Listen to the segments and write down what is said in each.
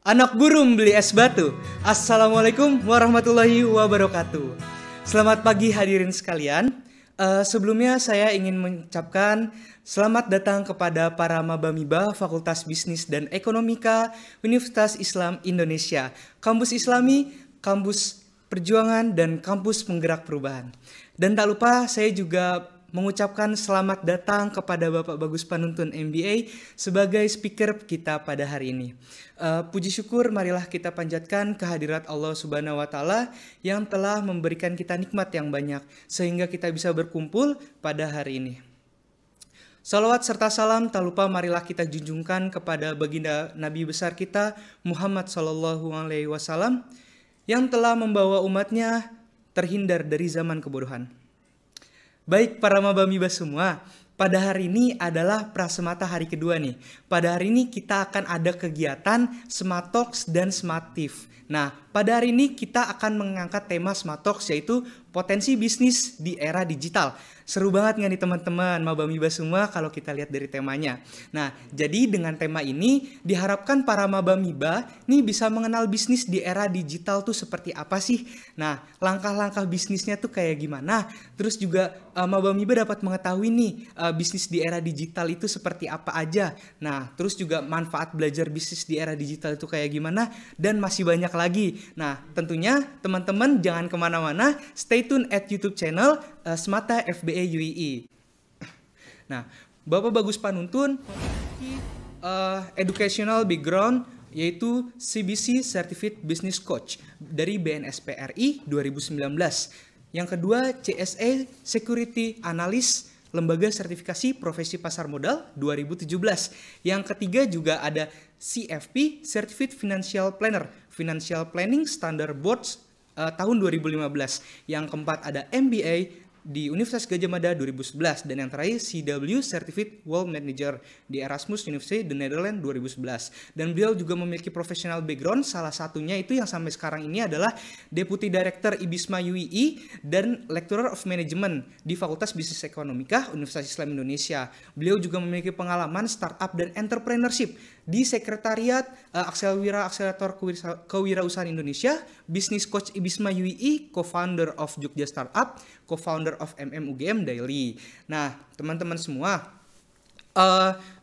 Anak burung beli es batu. Assalamualaikum warahmatullahi wabarakatuh. Selamat pagi hadirin sekalian. Sebelumnya saya ingin mengucapkan selamat datang kepada para maba-miba Fakultas Bisnis dan Ekonomika Universitas Islam Indonesia, Kampus Islami, Kampus Perjuangan, dan Kampus Penggerak Perubahan. Dan tak lupa saya juga mengucapkan selamat datang kepada Bapak Bagus Panuntun MBA sebagai speaker kita pada hari ini. Puji syukur marilah kita panjatkan kehadirat Allah Subhanahu wa Ta'ala yang telah memberikan kita nikmat yang banyak sehingga kita bisa berkumpul pada hari ini. Salawat serta salam tak lupa marilah kita junjungkan kepada baginda Nabi besar kita Muhammad Sallallahu Alaihi Wasallam yang telah membawa umatnya terhindar dari zaman kebodohan. Baik para maba-miba semua, pada hari ini adalah Prasemata hari kedua nih. Pada hari ini kita akan ada kegiatan Smatox dan Smatif. Nah, pada hari ini kita akan mengangkat tema Smatox yaitu potensi bisnis di era digital. Seru banget nggak nih teman-teman, maba-miba semua kalau kita lihat dari temanya. Nah, jadi dengan tema ini diharapkan para maba-miba nih bisa mengenal bisnis di era digital tuh seperti apa sih. Nah, langkah-langkah bisnisnya tuh kayak gimana. Terus juga maba-miba dapat mengetahui nih bisnis di era digital itu seperti apa aja. Nah, terus juga manfaat belajar bisnis di era digital itu kayak gimana. Dan masih banyak lagi. Nah, tentunya teman-teman jangan kemana-mana. Stay tune at YouTube channel Smata FBA UII. Nah, Bapak Bagus Panuntun memiliki educational background yaitu CBC Certified Business Coach dari BNSP RI 2019. Yang kedua, CSA Security Analyst Lembaga Sertifikasi Profesi Pasar Modal 2017. Yang ketiga juga ada CFP Certified Financial Planner Financial Planning Standard Boards tahun 2015. Yang keempat ada MBA di Universitas Gadjah Mada 2011 dan yang terakhir CW Certified World Manager di Erasmus University The Netherlands 2011. Dan beliau juga memiliki professional background, salah satunya itu yang sampai sekarang ini adalah Deputy Director IBISMA UII dan Lecturer of Management di Fakultas Bisnis Ekonomika Universitas Islam Indonesia. Beliau juga memiliki pengalaman startup dan entrepreneurship di Sekretariat Akselwira Akselerator Kewirausahaan Indonesia, Business Coach IBISMA UII, Co-founder of Jogja Startup, Co-founder of UGM Daily. Nah, teman-teman semua,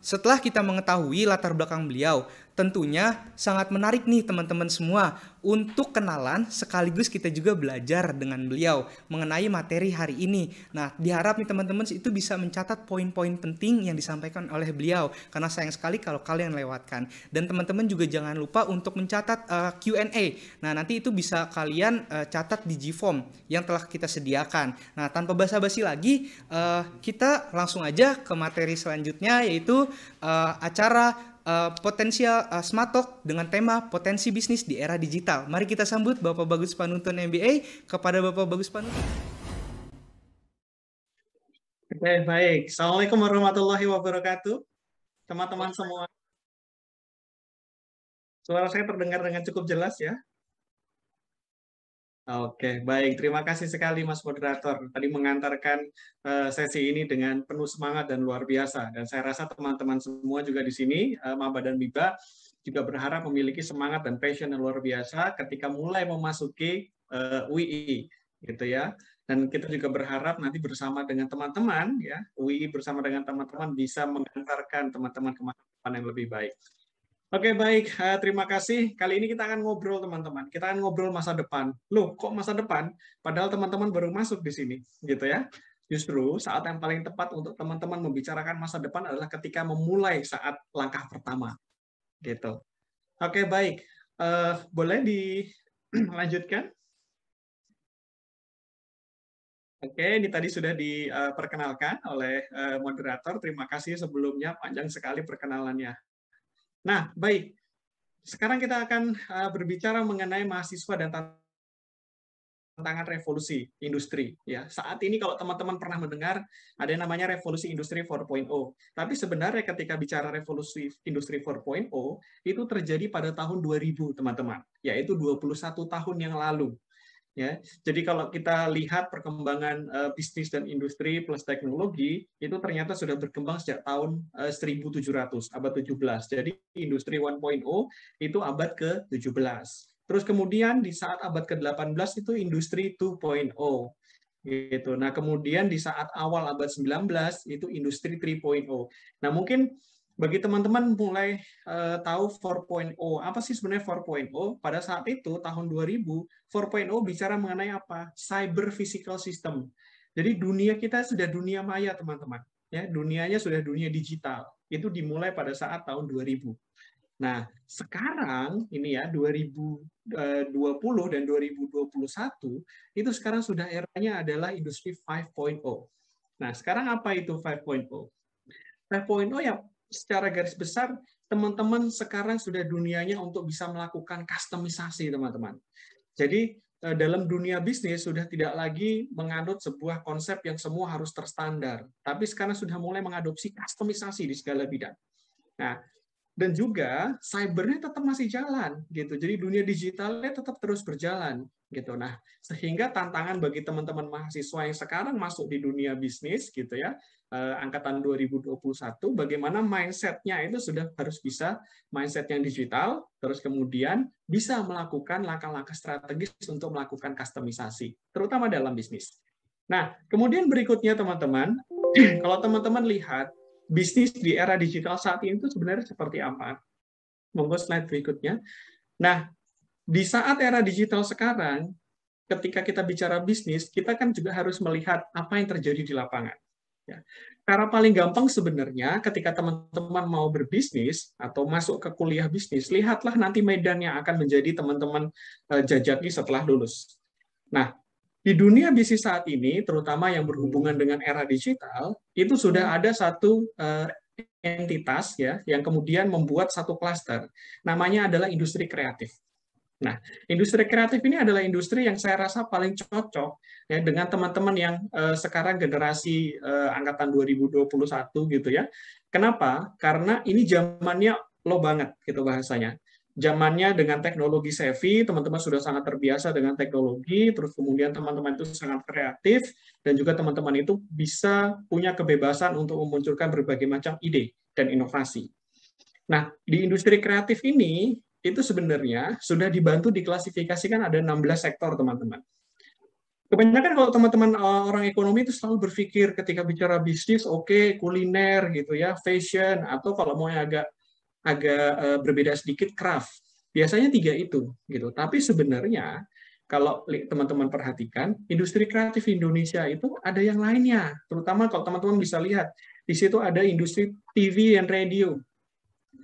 setelah kita mengetahui latar belakang beliau, tentunya sangat menarik nih teman-teman semua untuk kenalan sekaligus kita juga belajar dengan beliau mengenai materi hari ini. Nah, diharap nih teman-teman itu bisa mencatat poin-poin penting yang disampaikan oleh beliau karena sayang sekali kalau kalian lewatkan. Dan teman-teman juga jangan lupa untuk mencatat Q&A. Nah, nanti itu bisa kalian catat di Gform yang telah kita sediakan. Nah, tanpa basa-basi lagi, kita langsung aja ke materi selanjutnya yaitu acara potensial Smatalk dengan tema potensi bisnis di era digital. Mari kita sambut Bapak Bagus Panuntun MBA. Kepada Bapak Bagus Panuntun. Oke, baik. Assalamualaikum warahmatullahi wabarakatuh. Teman-teman semua. Suara saya terdengar dengan cukup jelas ya? Oke, baik. Terima kasih sekali Mas Moderator. Tadi mengantarkan sesi ini dengan penuh semangat dan luar biasa. Dan saya rasa teman-teman semua juga di sini, Maba dan Miba, juga berharap memiliki semangat dan passion yang luar biasa ketika mulai memasuki UII, gitu ya. Dan kita juga berharap nanti bersama dengan teman-teman, ya, UII bersama dengan teman-teman bisa mengantarkan teman-teman ke masa depan yang lebih baik. Oke, baik. Terima kasih. Kali ini kita akan ngobrol, teman-teman. Kita akan ngobrol masa depan. Loh, kok masa depan? Padahal teman-teman baru masuk di sini, gitu ya. Justru saat yang paling tepat untuk teman-teman membicarakan masa depan adalah ketika memulai saat langkah pertama, gitu. Oke, baik. Boleh dilanjutkan? Oke, ini tadi sudah diperkenalkan oleh moderator. Terima kasih sebelumnya, panjang sekali perkenalannya. Nah, baik. Sekarang kita akan berbicara mengenai mahasiswa dan tantangan revolusi industri. Ya, saat ini kalau teman-teman pernah mendengar ada yang namanya revolusi industri 4.0. Tapi sebenarnya ketika bicara revolusi industri 4.0 itu terjadi pada tahun 2000, teman-teman. Yaitu 21 tahun yang lalu. Ya, jadi kalau kita lihat perkembangan bisnis dan industri plus teknologi, itu ternyata sudah berkembang sejak tahun 1700, abad 17. Jadi industri 1.0 itu abad ke-17. Terus kemudian di saat abad ke-18 itu industri 2.0. Gitu. Nah, kemudian di saat awal abad 19 itu industri 3.0. Nah, mungkin bagi teman-teman mulai tahu 4.0, apa sih sebenarnya 4.0? Pada saat itu tahun 2000, 4.0 bicara mengenai apa? Cyber physical system. Jadi dunia kita sudah dunia maya, teman-teman. Ya, dunianya sudah dunia digital. Itu dimulai pada saat tahun 2000. Nah, sekarang ini ya 2020 dan 2021 itu sekarang sudah eranya adalah industri 5.0. Nah, sekarang apa itu 5.0? 5.0 ya secara garis besar teman-teman sekarang sudah dunianya untuk bisa melakukan customisasi, teman-teman. Jadi dalam dunia bisnis sudah tidak lagi menganut sebuah konsep yang semua harus terstandar, tapi sekarang sudah mulai mengadopsi customisasi di segala bidang. Nah, dan juga cybernya tetap masih jalan gitu. Jadi dunia digitalnya tetap terus berjalan gitu. Nah, sehingga tantangan bagi teman-teman mahasiswa yang sekarang masuk di dunia bisnis gitu ya, angkatan 2021, bagaimana mindset-nya itu sudah harus bisa mindset yang digital, terus kemudian bisa melakukan langkah-langkah strategis untuk melakukan customisasi, terutama dalam bisnis. Nah, kemudian berikutnya teman-teman, kalau teman-teman lihat bisnis di era digital saat ini itu sebenarnya seperti apa? Monggo slide berikutnya. Nah, di saat era digital sekarang, ketika kita bicara bisnis, kita kan juga harus melihat apa yang terjadi di lapangan. Ya. Cara paling gampang sebenarnya ketika teman-teman mau berbisnis atau masuk ke kuliah bisnis, lihatlah nanti medan yang akan menjadi teman-teman jajaki setelah lulus. Nah, di dunia bisnis saat ini, terutama yang berhubungan dengan era digital, itu sudah ada satu entitas ya yang kemudian membuat satu klaster. Namanya adalah industri kreatif. Nah, industri kreatif ini adalah industri yang saya rasa paling cocok ya dengan teman-teman yang sekarang generasi angkatan 2021 gitu ya. Kenapa? Karena ini zamannya low banget gitu bahasanya. Zamannya dengan teknologi savvy, teman-teman sudah sangat terbiasa dengan teknologi, terus kemudian teman-teman itu sangat kreatif, dan juga teman-teman itu bisa punya kebebasan untuk memunculkan berbagai macam ide dan inovasi. Nah, di industri kreatif ini, itu sebenarnya sudah dibantu diklasifikasikan ada 16 sektor, teman-teman. Kebanyakan kalau teman-teman orang ekonomi itu selalu berpikir ketika bicara bisnis, oke, kuliner gitu ya, fashion, atau kalau mau agak berbeda sedikit craft. Biasanya 3 itu gitu. Tapi sebenarnya kalau teman-teman perhatikan, industri kreatif Indonesia itu ada yang lainnya. Terutama kalau teman-teman bisa lihat, di situ ada industri TV dan radio.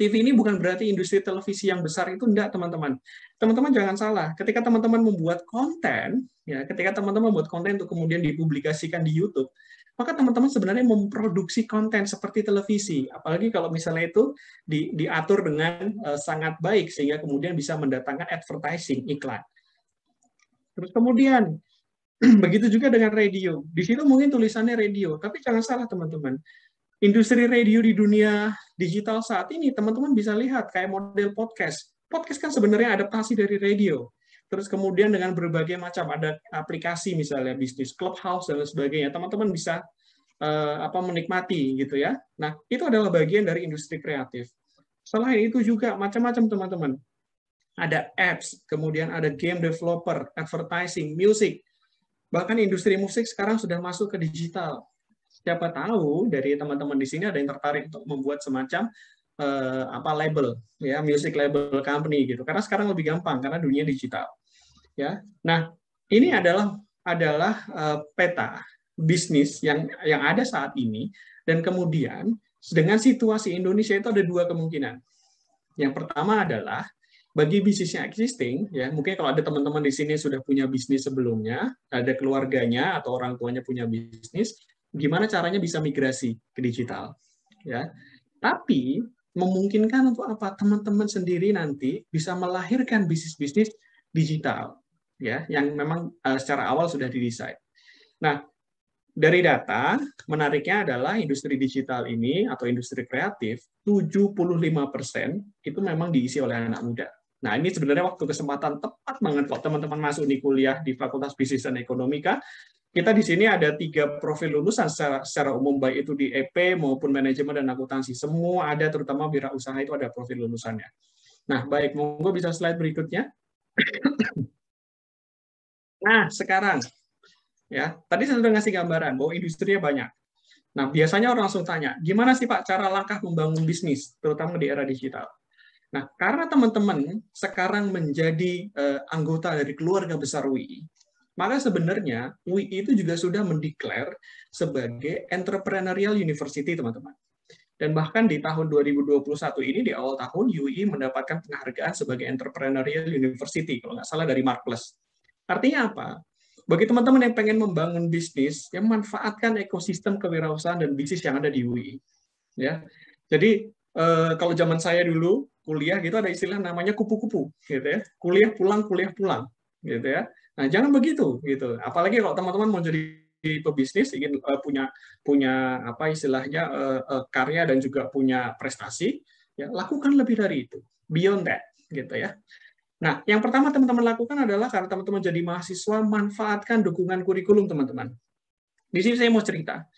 TV ini bukan berarti industri televisi yang besar itu enggak, teman-teman. Teman-teman jangan salah, ketika teman-teman membuat konten, ya, ketika teman-teman membuat konten untuk kemudian dipublikasikan di YouTube, maka teman-teman sebenarnya memproduksi konten seperti televisi, apalagi kalau misalnya itu diatur dengan sangat baik sehingga kemudian bisa mendatangkan advertising, iklan. Terus kemudian begitu juga dengan radio. Di situ mungkin tulisannya radio, tapi jangan salah teman-teman. Industri radio di dunia digital saat ini, teman-teman bisa lihat kayak model podcast. Podcast kan sebenarnya adaptasi dari radio. Terus kemudian dengan berbagai macam ada aplikasi misalnya bisnis Clubhouse dan sebagainya, teman-teman bisa menikmati gitu ya. Nah, itu adalah bagian dari industri kreatif. Selain itu juga macam-macam teman-teman. Ada apps, kemudian ada game developer, advertising, music. Bahkan industri musik sekarang sudah masuk ke digital. Siapa tahu dari teman-teman di sini ada yang tertarik untuk membuat semacam label ya, music label company gitu, karena sekarang lebih gampang karena dunia digital ya. Nah, ini adalah peta bisnis yang ada saat ini, dan kemudian dengan situasi Indonesia itu ada 2 kemungkinan. Yang pertama adalah bagi bisnis yang existing, ya mungkin kalau ada teman-teman di sini sudah punya bisnis sebelumnya, ada keluarganya atau orang tuanya punya bisnis, gimana caranya bisa migrasi ke digital, ya. Tapi memungkinkan untuk apa? Teman-teman sendiri nanti bisa melahirkan bisnis-bisnis digital, ya, yang memang secara awal sudah didesain. Nah, dari data, menariknya adalah industri digital ini atau industri kreatif, 75% itu memang diisi oleh anak muda. Nah, ini sebenarnya waktu kesempatan tepat banget kalau teman-teman masuk di kuliah di Fakultas Bisnis dan Ekonomika. Kita di sini ada 3 profil lulusan secara umum, baik itu di EP maupun manajemen dan akuntansi. Semua ada, terutama wirausaha itu ada profil lulusannya. Nah, baik, monggo bisa slide berikutnya. Nah, sekarang, ya tadi saya sudah ngasih gambaran bahwa industrinya banyak. Nah, biasanya orang langsung tanya, gimana sih Pak cara langkah membangun bisnis, terutama di era digital? Nah, karena teman-teman sekarang menjadi anggota dari keluarga besar WII, maka sebenarnya WII itu juga sudah mendeklar sebagai entrepreneurial university, teman-teman. Dan bahkan di tahun 2021 ini, di awal tahun, WII mendapatkan penghargaan sebagai entrepreneurial university, kalau nggak salah dari Markles. Artinya apa? Bagi teman-teman yang pengen membangun bisnis, yang manfaatkan ekosistem kewirausahaan dan bisnis yang ada di WII. Ya, jadi kalau zaman saya dulu kuliah gitu ada istilah namanya kupu-kupu, gitu ya. Kuliah pulang, gitu ya. Nah, jangan begitu, gitu. Apalagi kalau teman-teman mau jadi pebisnis, ingin punya apa istilahnya karya dan juga punya prestasi, ya lakukan lebih dari itu, beyond that, gitu ya. Nah, yang pertama teman-teman lakukan adalah karena teman-teman jadi mahasiswa, manfaatkan dukungan kurikulum teman-teman. Di sini saya mau cerita.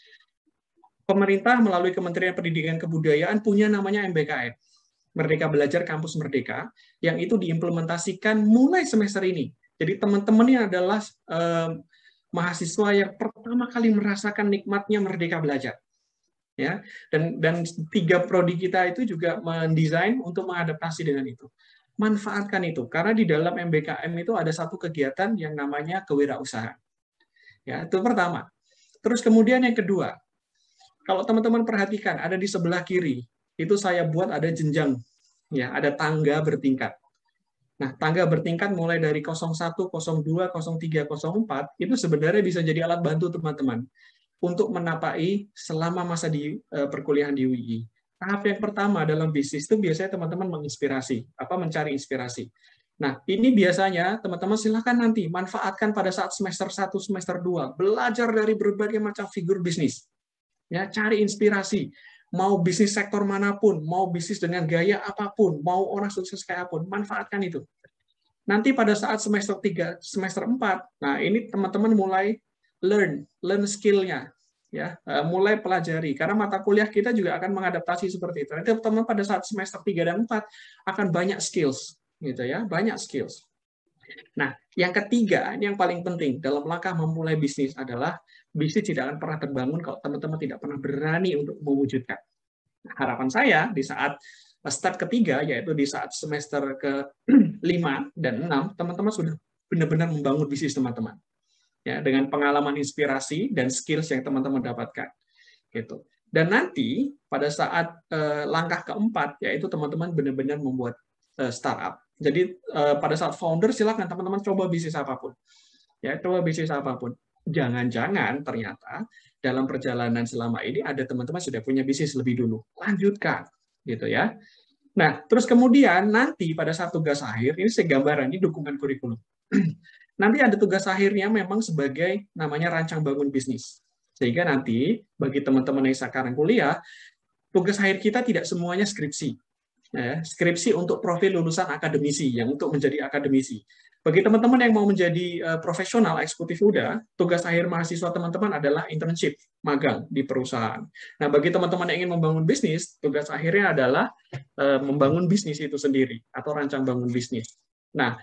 Pemerintah melalui Kementerian Pendidikan dan Kebudayaan punya namanya MBKM, Merdeka Belajar Kampus Merdeka, yang itu diimplementasikan mulai semester ini. Jadi teman-teman ini adalah mahasiswa yang pertama kali merasakan nikmatnya merdeka belajar. Ya, dan 3 prodi kita itu juga mendesain untuk mengadaptasi dengan itu. Manfaatkan itu, karena di dalam MBKM itu ada satu kegiatan yang namanya kewirausahaan. Ya, itu pertama. Terus kemudian yang kedua, kalau teman-teman perhatikan, ada di sebelah kiri, itu saya buat ada jenjang, ya, ada tangga bertingkat. Nah, tangga bertingkat mulai dari 01, 02, 03, 04, itu sebenarnya bisa jadi alat bantu teman-teman untuk menapai selama masa di perkuliahan di UI. Tahap yang pertama dalam bisnis itu biasanya teman-teman menginspirasi, mencari inspirasi. Nah, ini biasanya teman-teman silakan nanti manfaatkan pada saat semester 1, semester 2, belajar dari berbagai macam figur bisnis. Ya, cari inspirasi. Mau bisnis sektor manapun, mau bisnis dengan gaya apapun, mau orang sukses kayak apapun, manfaatkan itu. Nanti pada saat semester 3, semester 4, nah ini teman-teman mulai learn skill-nya. Ya, mulai pelajari. Karena mata kuliah kita juga akan mengadaptasi seperti itu. Nanti teman-teman pada saat semester 3 dan 4 akan banyak skills. Gitu ya, banyak skills. Nah, yang ketiga, ini yang paling penting dalam langkah memulai bisnis adalah bisnis tidak akan pernah terbangun kalau teman-teman tidak pernah berani untuk mewujudkan. Nah, harapan saya di saat step ketiga, yaitu di saat semester ke-5 dan 6, teman-teman sudah benar-benar membangun bisnis teman-teman. Ya, dengan pengalaman inspirasi dan skills yang teman-teman dapatkan. Gitu. Dan nanti pada saat langkah keempat, yaitu teman-teman benar-benar membuat startup. Jadi pada saat founder silakan teman-teman coba bisnis apapun. Ya, coba bisnis apapun. Jangan-jangan ternyata dalam perjalanan selama ini ada teman-teman sudah punya bisnis lebih dulu. Lanjutkan, gitu ya. Nah, terus kemudian nanti pada saat tugas akhir, ini saya gambaran, ini dukungan kurikulum. Nanti ada tugas akhirnya memang sebagai namanya rancang bangun bisnis. Sehingga nanti bagi teman-teman yang sekarang kuliah, tugas akhir kita tidak semuanya skripsi. Skripsi untuk profil lulusan akademisi, yang untuk menjadi akademisi. Bagi teman-teman yang mau menjadi profesional eksekutif muda, tugas akhir mahasiswa teman-teman adalah internship, magang di perusahaan. Nah, bagi teman-teman yang ingin membangun bisnis, tugas akhirnya adalah membangun bisnis itu sendiri, atau rancang bangun bisnis. Nah,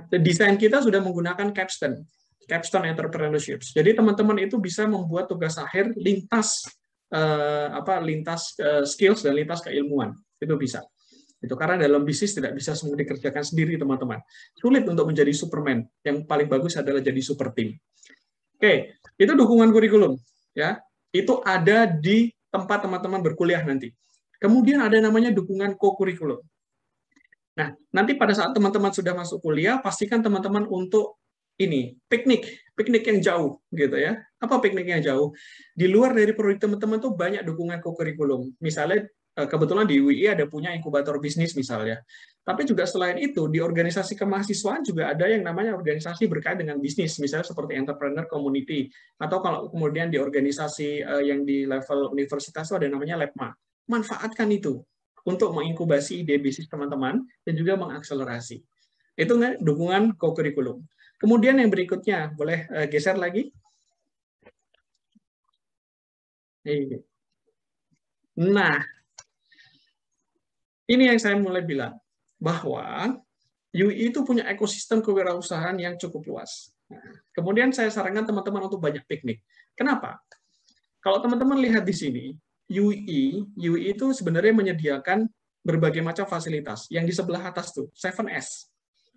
desain kita sudah menggunakan capstone entrepreneurship. Jadi teman-teman itu bisa membuat tugas akhir lintas skills dan lintas keilmuan. Itu bisa. Itu karena dalam bisnis tidak bisa semua dikerjakan sendiri, teman-teman. Sulit untuk menjadi Superman. Yang paling bagus adalah jadi super team. Oke, itu dukungan kurikulum, ya. Itu ada di tempat teman-teman berkuliah nanti. Kemudian ada namanya dukungan co-kurikulum. Nah, nanti pada saat teman-teman sudah masuk kuliah, pastikan teman-teman untuk ini, piknik yang jauh, gitu ya. Apa piknik yang jauh? Di luar dari prodi teman-teman tuh banyak dukungan co-kurikulum. Misalnya, kebetulan di UI ada punya inkubator bisnis misalnya. Tapi juga selain itu, di organisasi kemahasiswaan juga ada yang namanya organisasi berkait dengan bisnis, misalnya seperti entrepreneur community. Atau kalau kemudian di organisasi yang di level universitas itu ada namanya LEPMA. Manfaatkan itu. untuk menginkubasi ide bisnis teman-teman dan juga mengakselerasi. Itu dukungan co-curriculum. Kemudian yang berikutnya, boleh geser lagi? Nah, ini yang saya mulai bilang, bahwa UI itu punya ekosistem kewirausahaan yang cukup luas. Kemudian saya sarankan teman-teman untuk banyak piknik. Kenapa? Kalau teman-teman lihat di sini, UI itu sebenarnya menyediakan berbagai macam fasilitas. Yang di sebelah atas tuh, 7S.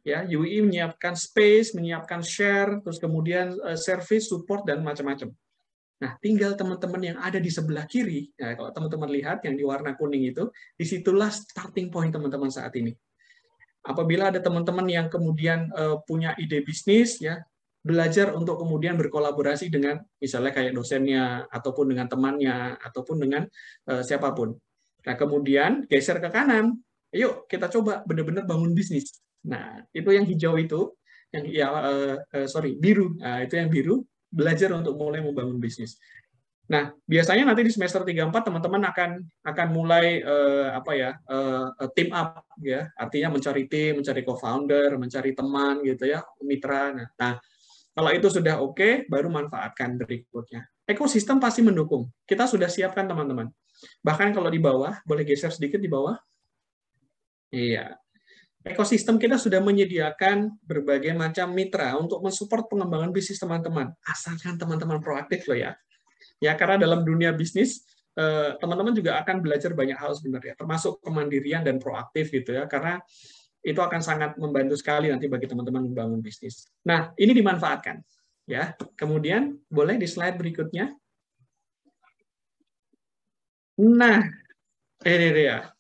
Ya, UI menyiapkan space, menyiapkan share, terus kemudian service, support, dan macam-macam. Nah, tinggal teman-teman yang ada di sebelah kiri, ya, kalau teman-teman lihat yang di warna kuning itu, disitulah starting point teman-teman saat ini. Apabila ada teman-teman yang kemudian punya ide bisnis, ya, belajar untuk kemudian berkolaborasi dengan misalnya kayak dosennya, ataupun dengan temannya, ataupun dengan siapapun. Nah, kemudian geser ke kanan, yuk kita coba benar-benar bangun bisnis. Nah, itu yang hijau itu, yang biru. Nah, itu yang biru, belajar untuk mulai membangun bisnis. Nah, biasanya nanti di semester 3-4 teman-teman akan mulai team up ya. Artinya mencari tim, mencari co-founder, mencari teman gitu ya, mitra. Nah, kalau itu sudah oke, baru manfaatkan berikutnya. Ekosistem pasti mendukung. Kita sudah siapkan teman-teman. Bahkan kalau di bawah, boleh geser sedikit di bawah. Iya. Ekosistem kita sudah menyediakan berbagai macam mitra untuk mensupport pengembangan bisnis teman-teman. Asalkan teman-teman proaktif loh ya. Ya, karena dalam dunia bisnis, teman-teman juga akan belajar banyak hal sebenarnya, termasuk kemandirian dan proaktif gitu ya, karena itu akan sangat membantu sekali nanti bagi teman-teman membangun bisnis. Nah, ini dimanfaatkan. Ya, kemudian boleh di slide berikutnya. Nah, ini dia.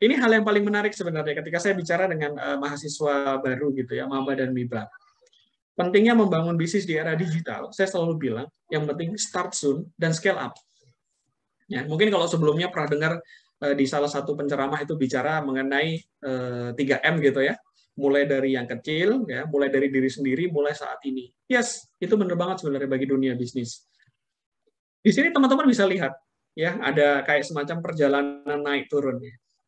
Ini hal yang paling menarik sebenarnya ketika saya bicara dengan mahasiswa baru gitu ya, maba dan miba. Pentingnya membangun bisnis di era digital, saya selalu bilang, yang penting start soon dan scale up. Ya, mungkin kalau sebelumnya pernah dengar di salah satu penceramah itu bicara mengenai 3M gitu ya, mulai dari yang kecil, ya, mulai dari diri sendiri, mulai saat ini. Yes, itu benar banget sebenarnya bagi dunia bisnis. Di sini teman-teman bisa lihat, ya, ada kayak semacam perjalanan naik turun.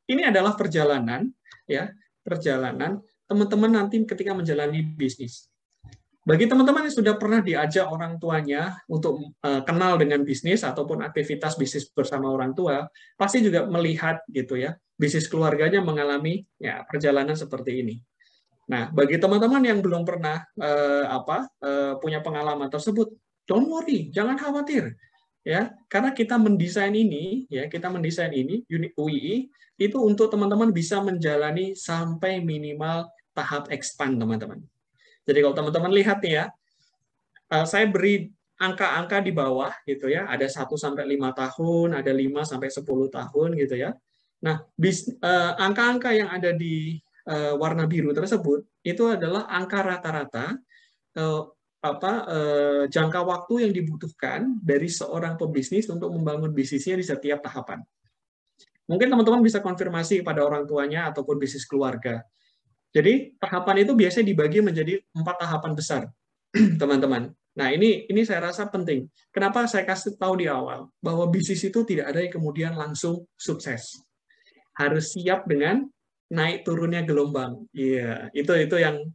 Ini adalah perjalanan, ya, perjalanan teman-teman nanti ketika menjalani bisnis. Bagi teman-teman yang sudah pernah diajak orang tuanya untuk kenal dengan bisnis ataupun aktivitas bisnis bersama orang tua, pasti juga melihat gitu ya, bisnis keluarganya mengalami ya perjalanan seperti ini. Nah, bagi teman-teman yang belum pernah punya pengalaman tersebut, don't worry, jangan khawatir. Ya, karena kita mendesain ini, unit UII itu untuk teman-teman bisa menjalani sampai minimal tahap expand, teman-teman. Jadi kalau teman-teman lihat nih ya, saya beri angka-angka di bawah gitu ya, ada 1 sampai 5 tahun, ada 5 sampai 10 tahun gitu ya. Nah, angka-angka yang ada di warna biru tersebut itu adalah angka rata-rata jangka waktu yang dibutuhkan dari seorang pebisnis untuk membangun bisnisnya di setiap tahapan. Mungkin teman-teman bisa konfirmasi kepada orang tuanya ataupun bisnis keluarga. Jadi tahapan itu biasanya dibagi menjadi 4 tahapan besar, teman-teman. Nah, ini saya rasa penting. Kenapa saya kasih tahu di awal bahwa bisnis itu tidak ada yang kemudian langsung sukses. Harus siap dengan naik turunnya gelombang. Iya, itu yang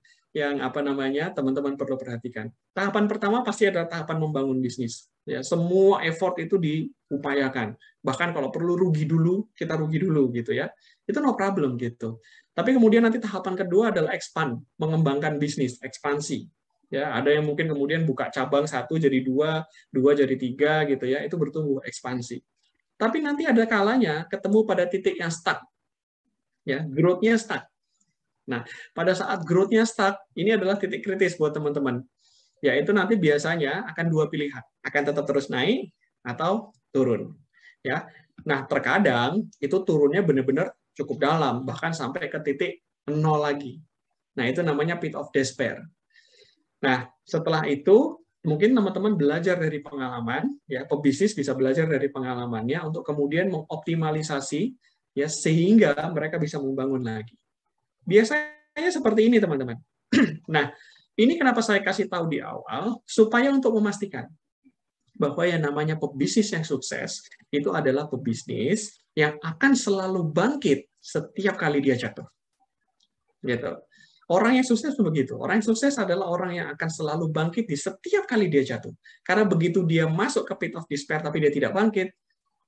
teman-teman perlu perhatikan. Tahapan pertama pasti adalah tahapan membangun bisnis. Ya, semua effort itu diupayakan. Bahkan kalau perlu rugi dulu, kita rugi dulu gitu ya. Itu no problem gitu. Tapi kemudian nanti tahapan kedua adalah expand, mengembangkan bisnis, ekspansi. Ya, ada yang mungkin kemudian buka cabang 1 jadi 2, 2 jadi 3 gitu ya, itu bertumbuh ekspansi. Tapi nanti ada kalanya ketemu pada titik yang stuck. Ya, growth-nya stuck. Nah, pada saat growth-nya stuck, ini adalah titik kritis buat teman-teman. Yaitu nanti biasanya akan 2 pilihan, akan tetap terus naik atau turun. Ya. Nah, terkadang itu turunnya benar-benar cukup dalam, bahkan sampai ke titik 0 lagi. Nah, itu namanya pit of despair. Nah, setelah itu mungkin teman-teman belajar dari pengalaman, ya, pebisnis bisa belajar dari pengalamannya untuk kemudian mengoptimalisasi ya sehingga mereka bisa membangun lagi. Biasanya seperti ini, teman-teman. Nah, ini kenapa saya kasih tahu di awal supaya untuk memastikan bahwa yang namanya pebisnis yang sukses itu adalah pebisnis yang akan selalu bangkit setiap kali dia jatuh. Gitu. Orang yang sukses begitu. Orang yang sukses adalah orang yang akan selalu bangkit di setiap kali dia jatuh. Karena begitu dia masuk ke pit of despair tapi dia tidak bangkit,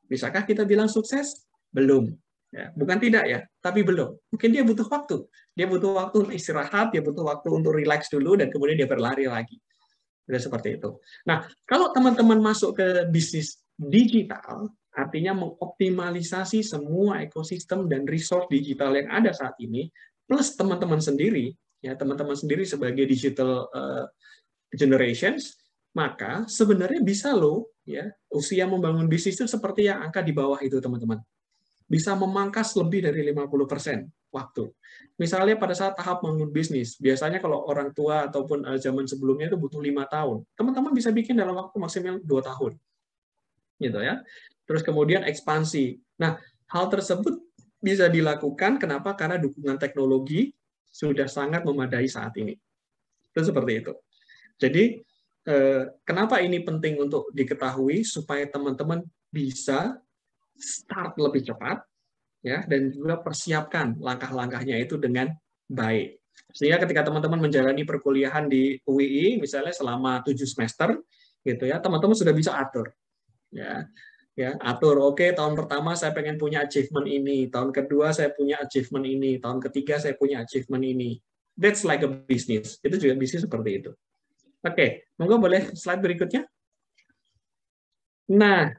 bisakah kita bilang sukses? Belum. Ya, bukan tidak ya, tapi belum. Mungkin dia butuh waktu. Dia butuh waktu untuk istirahat, dia butuh waktu untuk relax dulu, dan kemudian dia berlari lagi. Sudah seperti itu. Nah, kalau teman-teman masuk ke bisnis digital, artinya mengoptimalisasi semua ekosistem dan resource digital yang ada saat ini, plus teman-teman sendiri, ya teman-teman sendiri sebagai digital generations, maka sebenarnya bisa loh, ya usia membangun bisnis itu seperti yang angka di bawah itu, teman-teman. Bisa memangkas lebih dari 50% waktu. Misalnya pada saat tahap membangun bisnis, biasanya kalau orang tua ataupun zaman sebelumnya itu butuh 5 tahun. Teman-teman bisa bikin dalam waktu maksimal 2 tahun. Gitu ya. Terus kemudian ekspansi. Nah, hal tersebut bisa dilakukan, kenapa? Karena dukungan teknologi sudah sangat memadai saat ini. Itu seperti itu. Jadi, kenapa ini penting untuk diketahui, supaya teman-teman bisa start lebih cepat, ya, dan juga persiapkan langkah-langkahnya itu dengan baik. Sehingga ketika teman-teman menjalani perkuliahan di UII, misalnya selama 7 semester, gitu ya, teman-teman sudah bisa atur. Ya, atur, oke, tahun pertama saya pengen punya achievement ini, tahun kedua saya punya achievement ini, tahun ketiga saya punya achievement ini. That's like a business. Itu juga bisnis seperti itu. Oke, monggo boleh slide berikutnya. Nah,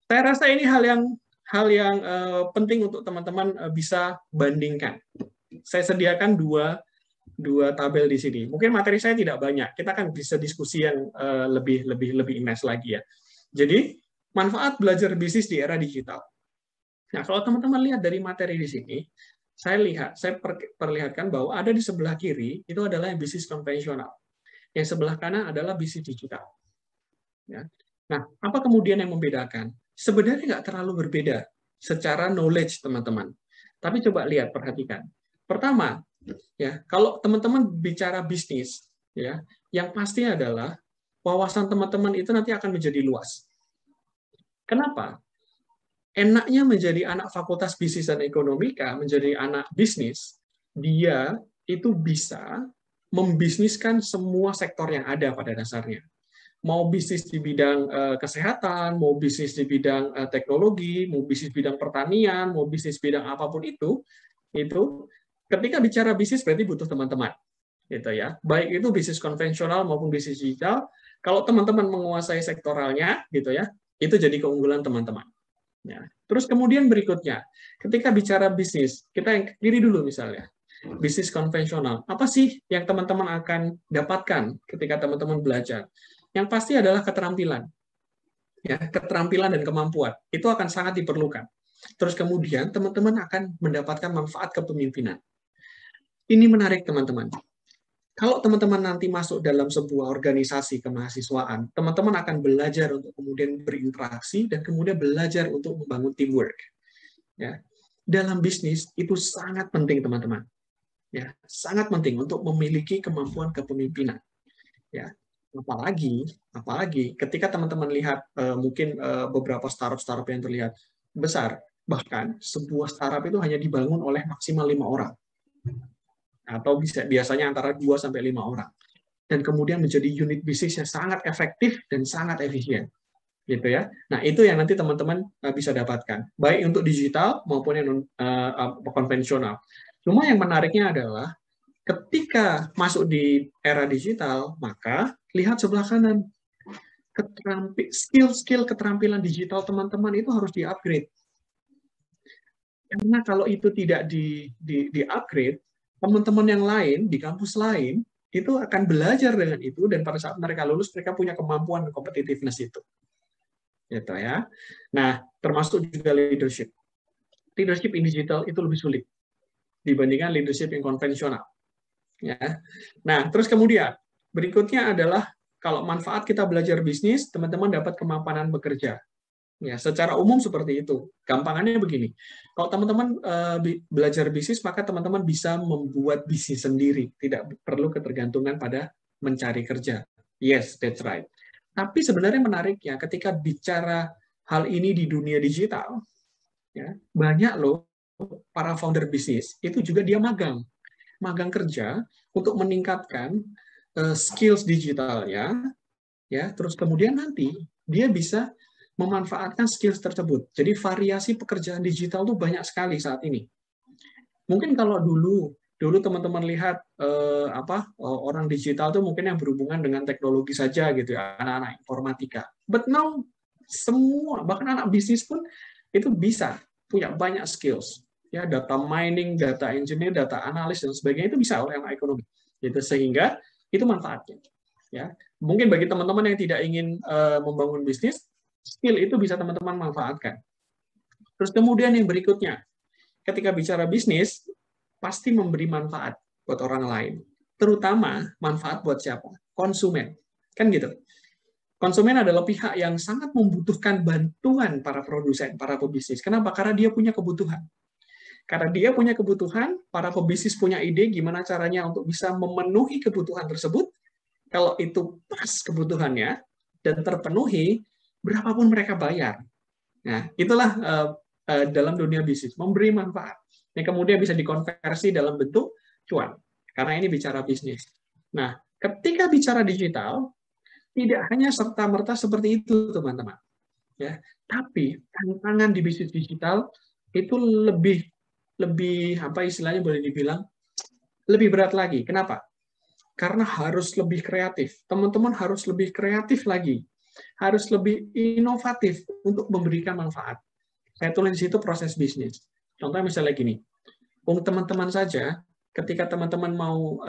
saya rasa ini hal yang penting untuk teman-teman bisa bandingkan. Saya sediakan dua tabel di sini. Mungkin materi saya tidak banyak. Kita akan bisa diskusi yang lebih intens lagi ya. Jadi, manfaat belajar bisnis di era digital. Nah, kalau teman-teman lihat dari materi di sini, saya perlihatkan bahwa ada di sebelah kiri itu adalah bisnis konvensional. Yang sebelah kanan adalah bisnis digital. Ya. Nah, apa kemudian yang membedakan? Sebenarnya nggak terlalu berbeda secara knowledge, teman-teman. Tapi coba lihat, perhatikan. Pertama, ya, kalau teman-teman bicara bisnis, ya, yang pasti adalah wawasan teman-teman itu nanti akan menjadi luas. Kenapa? Enaknya menjadi anak Fakultas Bisnis dan Ekonomika, menjadi anak bisnis, dia itu bisa membisniskan semua sektor yang ada pada dasarnya. Mau bisnis di bidang kesehatan, mau bisnis di bidang teknologi, mau bisnis bidang pertanian, mau bisnis bidang apapun itu ketika bicara bisnis berarti butuh teman-teman, gitu ya. Baik itu bisnis konvensional maupun bisnis digital. Kalau teman-teman menguasai sektoralnya, gitu ya, itu jadi keunggulan teman-teman. Ya. Terus kemudian berikutnya, ketika bicara bisnis, kita yang kiri dulu misalnya, bisnis konvensional. Apa sih yang teman-teman akan dapatkan ketika teman-teman belajar? Yang pasti adalah keterampilan. Ya, keterampilan dan kemampuan. Itu akan sangat diperlukan. Terus kemudian teman-teman akan mendapatkan manfaat kepemimpinan. Ini menarik, teman-teman. Kalau teman-teman nanti masuk dalam sebuah organisasi kemahasiswaan, teman-teman akan belajar untuk kemudian berinteraksi dan kemudian belajar untuk membangun teamwork. Ya. Dalam bisnis itu sangat penting, teman-teman. Ya, sangat penting untuk memiliki kemampuan kepemimpinan. Ya. Apalagi ketika teman-teman lihat mungkin beberapa startup yang terlihat besar, bahkan sebuah startup itu hanya dibangun oleh maksimal 5 orang. Atau biasanya antara 2 sampai 5 orang. Dan kemudian menjadi unit bisnis yang sangat efektif dan sangat efisien. Gitu ya. Nah, itu yang nanti teman-teman bisa dapatkan, baik untuk digital maupun yang konvensional. Cuma yang menariknya adalah ketika masuk di era digital, maka lihat sebelah kanan. Skill keterampilan digital teman-teman itu harus di-upgrade. Karena kalau itu tidak di-upgrade, teman-teman yang lain di kampus lain itu akan belajar dengan itu, dan pada saat mereka lulus mereka punya kemampuan dan competitiveness itu. Gitu ya. Nah, termasuk juga leadership. Leadership in digital itu lebih sulit dibandingkan leadership yang konvensional. Ya. Nah, terus kemudian berikutnya adalah kalau manfaat kita belajar bisnis, teman-teman dapat kemapanan bekerja. Ya, secara umum seperti itu. Gampangannya begini. Kalau teman-teman belajar bisnis, maka teman-teman bisa membuat bisnis sendiri, tidak perlu ketergantungan pada mencari kerja. Yes, that's right. Tapi sebenarnya menariknya ketika bicara hal ini di dunia digital, ya, banyak loh para founder bisnis itu juga dia magang kerja untuk meningkatkan skills digitalnya, ya, terus kemudian nanti dia bisa memanfaatkan skills tersebut. Jadi variasi pekerjaan digital tuh banyak sekali saat ini. Mungkin kalau dulu teman-teman lihat orang digital tuh mungkin yang berhubungan dengan teknologi saja gitu ya, anak-anak informatika. But now semua, bahkan anak bisnis pun itu bisa punya banyak skills. Ya, data mining, data engineer, data analis dan sebagainya itu bisa oleh anak ekonomi. Gitu, sehingga itu manfaatnya. Ya, mungkin bagi teman-teman yang tidak ingin membangun bisnis, skill itu bisa teman-teman manfaatkan. Terus kemudian yang berikutnya, ketika bicara bisnis, pasti memberi manfaat buat orang lain. Terutama manfaat buat siapa? Konsumen. Kan gitu. Konsumen adalah pihak yang sangat membutuhkan bantuan para produsen, para pebisnis. Kenapa? Karena dia punya kebutuhan. Karena dia punya kebutuhan, para pebisnis punya ide gimana caranya untuk bisa memenuhi kebutuhan tersebut. Kalau itu pas kebutuhannya dan terpenuhi, berapapun mereka bayar. Nah, itulah dalam dunia bisnis, memberi manfaat. Yang kemudian bisa dikonversi dalam bentuk cuan. Karena ini bicara bisnis. Nah, ketika bicara digital, tidak hanya serta-merta seperti itu, teman-teman. Ya, tapi tantangan di bisnis digital itu lebih apa istilahnya boleh dibilang lebih berat lagi. Kenapa? Karena harus lebih kreatif. Teman-teman harus lebih kreatif lagi. Harus lebih inovatif untuk memberikan manfaat. Saya tulis di situ proses bisnis. Contohnya misalnya gini, teman-teman saja, ketika teman-teman mau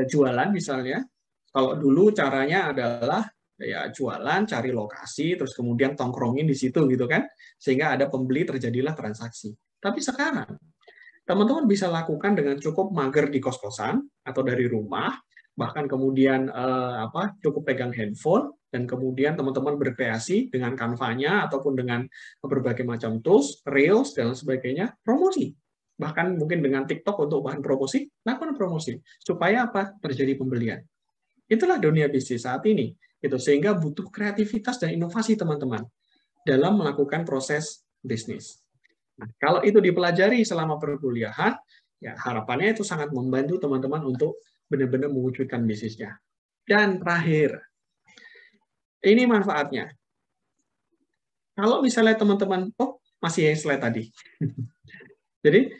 jualan misalnya, kalau dulu caranya adalah ya jualan, cari lokasi, terus kemudian tongkrongin di situ gitu kan, sehingga ada pembeli, terjadilah transaksi. Tapi sekarang teman-teman bisa lakukan dengan cukup mager di kos-kosan atau dari rumah, bahkan kemudian cukup pegang handphone, dan kemudian teman-teman berkreasi dengan Canva-nya ataupun dengan berbagai macam tools, Reels, dan sebagainya, promosi. Bahkan mungkin dengan TikTok untuk bahan promosi, lakukan promosi. Supaya apa? Terjadi pembelian. Itulah dunia bisnis saat ini. Gitu. Sehingga butuh kreativitas dan inovasi teman-teman dalam melakukan proses bisnis. Nah, kalau itu dipelajari selama perkuliahan, ya harapannya itu sangat membantu teman-teman untuk benar-benar mewujudkan bisnisnya. Dan terakhir, ini manfaatnya. Kalau misalnya teman-teman, masih yang slide tadi. Jadi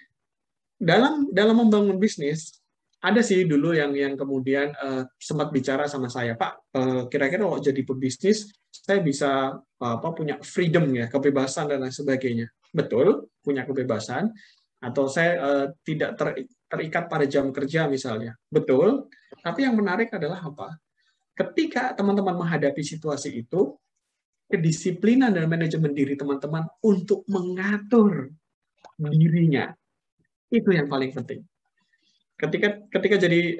dalam membangun bisnis, ada sih dulu yang kemudian sempat bicara sama saya, Pak, kira-kira kalau jadi pebisnis, saya bisa punya freedom ya, kebebasan dan lain sebagainya. Betul, punya kebebasan, atau saya tidak terikat pada jam kerja misalnya. Betul, tapi yang menarik adalah apa? Ketika teman-teman menghadapi situasi itu, kedisiplinan dan manajemen diri teman-teman untuk mengatur dirinya, itu yang paling penting. Ketika jadi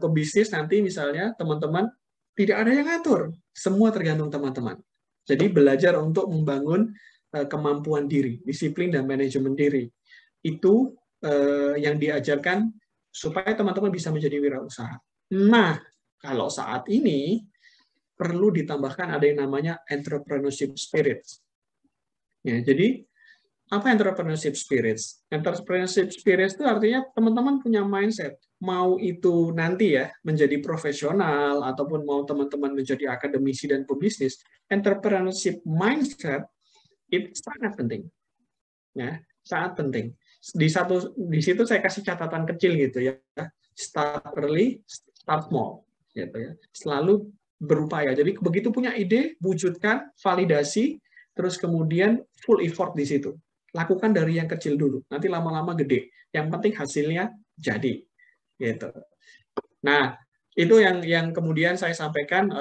pebisnis nanti misalnya teman-teman tidak ada yang ngatur, semua tergantung teman-teman. Jadi belajar untuk membangun kemampuan diri, disiplin dan manajemen diri. Itu yang diajarkan supaya teman-teman bisa menjadi wirausaha. Nah, kalau saat ini perlu ditambahkan ada yang namanya entrepreneurship spirit. Ya, jadi apa entrepreneurship spirits? Entrepreneurship spirits itu artinya teman-teman punya mindset. Mau itu nanti ya menjadi profesional ataupun mau teman-teman menjadi akademisi dan pebisnis, entrepreneurship mindset itu sangat penting. Ya, sangat penting. Di situ saya kasih catatan kecil gitu ya. Start early, start small gitu ya. Selalu berupaya. Jadi begitu punya ide, wujudkan, validasi, terus kemudian full effort di situ. Lakukan dari yang kecil dulu, nanti lama-lama gede. Yang penting hasilnya jadi. Gitu. Nah, itu yang kemudian saya sampaikan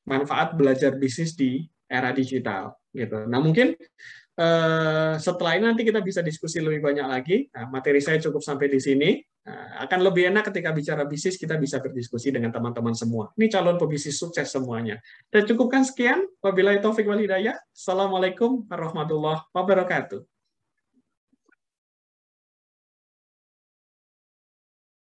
manfaat belajar bisnis di era digital. Gitu. Nah, mungkin setelah ini nanti kita bisa diskusi lebih banyak lagi. Nah, materi saya cukup sampai di sini. Nah, akan lebih enak ketika bicara bisnis, kita bisa berdiskusi dengan teman-teman semua. Ini calon pebisnis sukses semuanya. Dan cukupkan sekian. Wabillahi taufik wal hidayah. Assalamualaikum warahmatullahi wabarakatuh.